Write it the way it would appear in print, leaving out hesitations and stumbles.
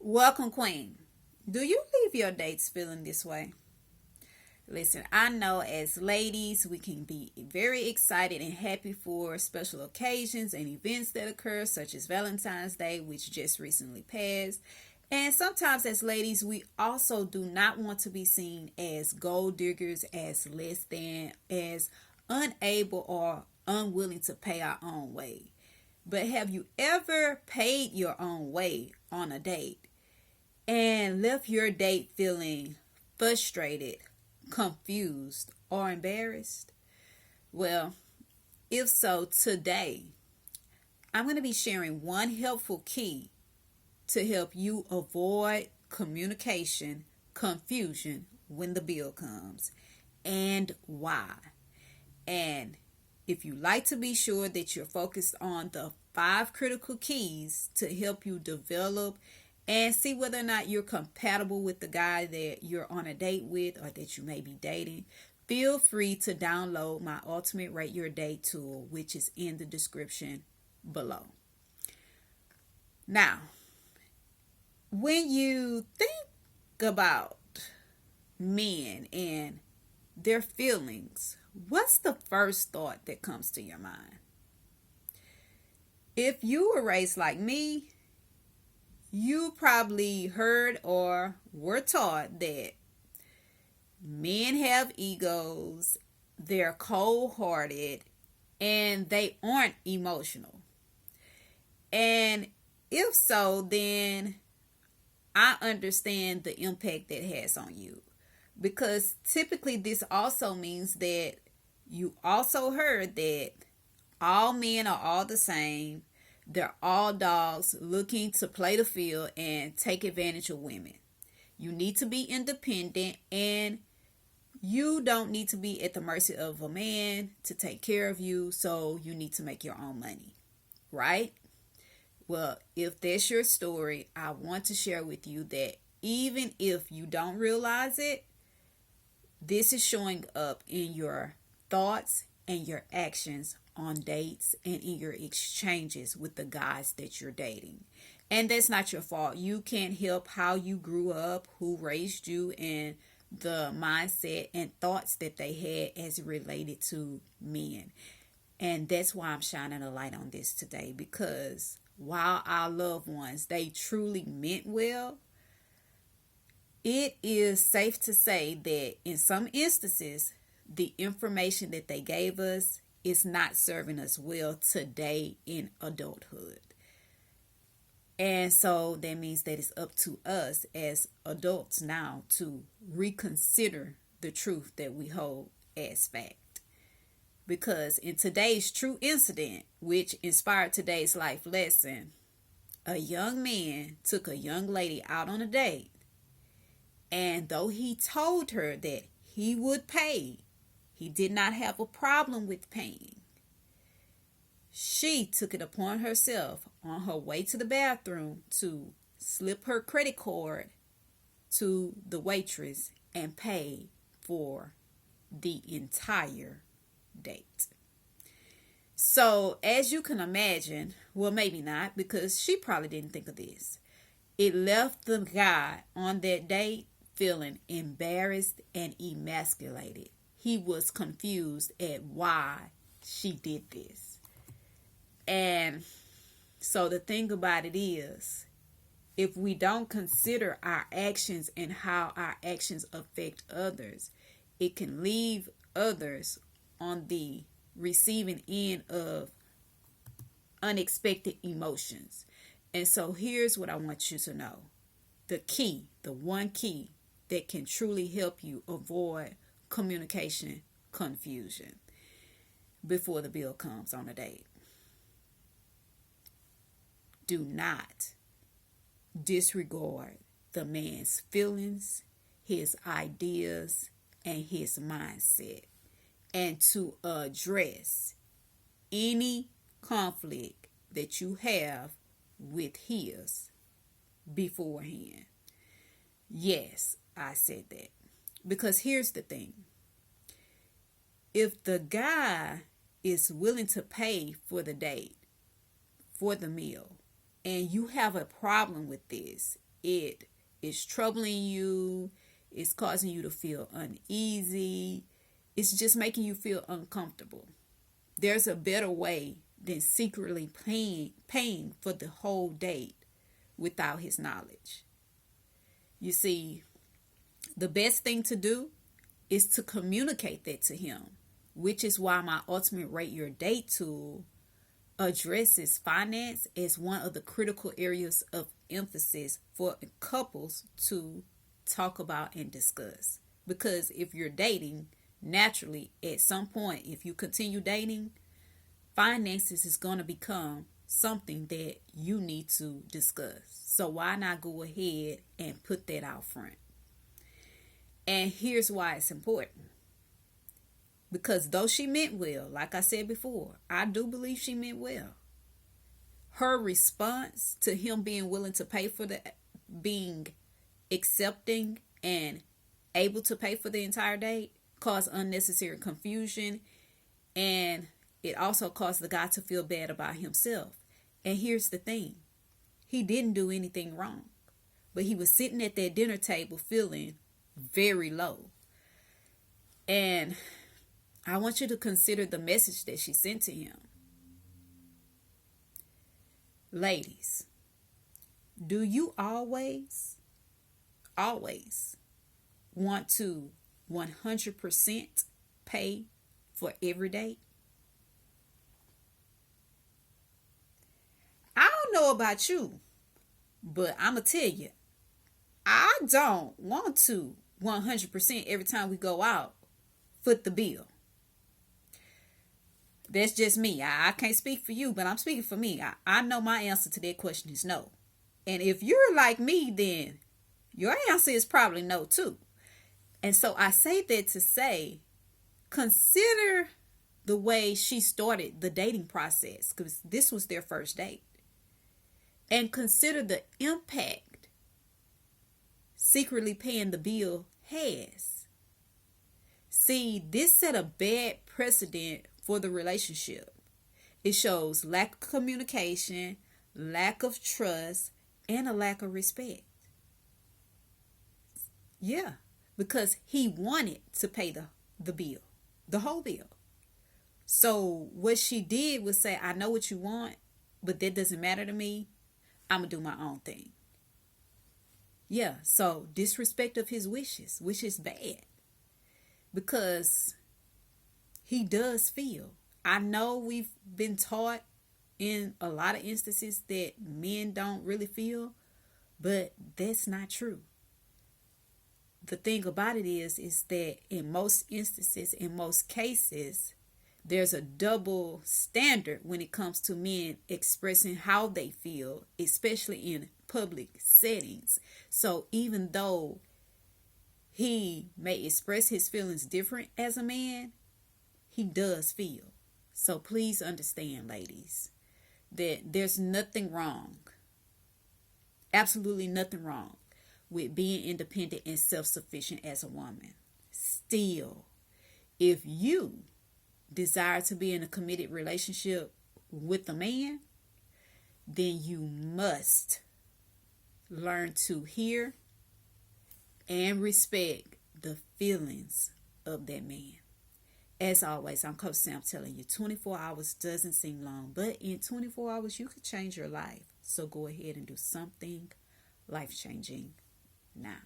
Welcome, Queen. Do you leave your dates feeling this way? Listen, I know as ladies, we can be very excited and happy for special occasions and events that occur, such as Valentine's Day, which just recently passed. And sometimes, as ladies, we also do not want to be seen as gold diggers, as less than, as unable or unwilling to pay our own way. But have you ever paid your own way on a date and left your date feeling frustrated, confused, or embarrassed? Well, if so, today I'm going to be sharing one helpful key to help you avoid communication confusion when the bill comes, and why. And if you like to be sure that you're focused on the 5 critical keys to help you develop and see whether or not you're compatible with the guy that you're on a date with or that you may be dating, feel free to download my Ultimate Rate Your Date tool, which is in the description below. Now, when you think about men and their feelings, what's the first thought that comes to your mind? If you were raised like me, you probably heard or were taught that men have egos, they're cold hearted, and they aren't emotional. And if so, then I understand the impact that has on you. Because typically, this also means that you also heard that all men are all the same. They're all dogs looking to play the field and take advantage of women. You need to be independent, and you don't need to be at the mercy of a man to take care of you, so you need to make your own money, right? Well, if that's your story, I want to share with you that even if you don't realize it, this is showing up in your thoughts and your actions on dates and in your exchanges with the guys that you're dating. And that's not your fault. You can't help how you grew up, who raised you, and the mindset and thoughts that they had as it related to men. And that's why I'm shining a light on this today, because while our loved ones, they truly meant well, it is safe to say that in some instances, the information that they gave us is not serving us well today in adulthood. And so that means that it's up to us as adults now to reconsider the truth that we hold as fact. Because in today's true incident, which inspired today's life lesson, a young man took a young lady out on a date. And though he told her that he would pay, he did not have a problem with paying. She took it upon herself on her way to the bathroom to slip her credit card to the waitress and pay for the entire date. So, as you can imagine, well, maybe not, because she probably didn't think of this. It left the guy on that date feeling embarrassed and emasculated. He was confused at why she did this. And so the thing about it is, if we don't consider our actions and how our actions affect others, it can leave others on the receiving end of unexpected emotions. And so here's what I want you to know. The key, the one key that can truly help you avoid communication confusion before the bill comes on a date. Do not disregard the man's feelings, his ideas, and his mindset, and to address any conflict that you have with his beforehand. Yes, I said that. Because here's the thing. If the guy is willing to pay for the date, for the meal, and you have a problem with this, it is troubling you, it's causing you to feel uneasy, it's just making you feel uncomfortable. There's a better way than secretly paying for the whole date without his knowledge. You see, the best thing to do is to communicate that to him, which is why my ultimate rate your date tool addresses finance as one of the critical areas of emphasis for couples to talk about and discuss. Because if you're dating, naturally, at some point, if you continue dating, finances is going to become something that you need to discuss. So why not go ahead and put that out front? And here's why it's important. Because though she meant well, like I said before, I do believe she meant well. Her response to him being willing to pay for being accepting and able to pay for the entire date caused unnecessary confusion, and it also caused the guy to feel bad about himself. And here's the thing. He didn't do anything wrong, but he was sitting at that dinner table feeling very low. And I want you to consider the message that she sent to him. Ladies, do you always want to 100% pay for every date? I don't know about you, but I'm going to tell you, I don't want to 100% every time we go out foot the bill. That's just me. I can't speak for you, but I'm speaking for me. I know my answer to that question is no. And if you're like me, then your answer is probably no too. And so I say that to say, consider the way she started the dating process, because this was their first date. And consider the impact secretly paying the bill has. See, this set a bad precedent for the relationship. It shows lack of communication, lack of trust, and a lack of respect. Yeah, because he wanted to pay the bill, the whole bill. So what she did was say, I know what you want, but that doesn't matter to me. I'm going to do my own thing. Yeah, so disrespect of his wishes, which is bad. Because he does feel. I know we've been taught in a lot of instances that men don't really feel, but that's not true. The thing about it is that in most instances, in most cases, there's a double standard when it comes to men expressing how they feel, especially in public settings. So even though he may express his feelings different as a man, he does feel. So please understand, ladies, that there's nothing wrong, absolutely nothing wrong with being independent and self-sufficient as a woman. Still, if you desire to be in a committed relationship with a man, then you must learn to hear and respect the feelings of that man. As always, I'm Coach Sam telling you, 24 hours doesn't seem long, but in 24 hours, you could change your life. So go ahead and do something life-changing now.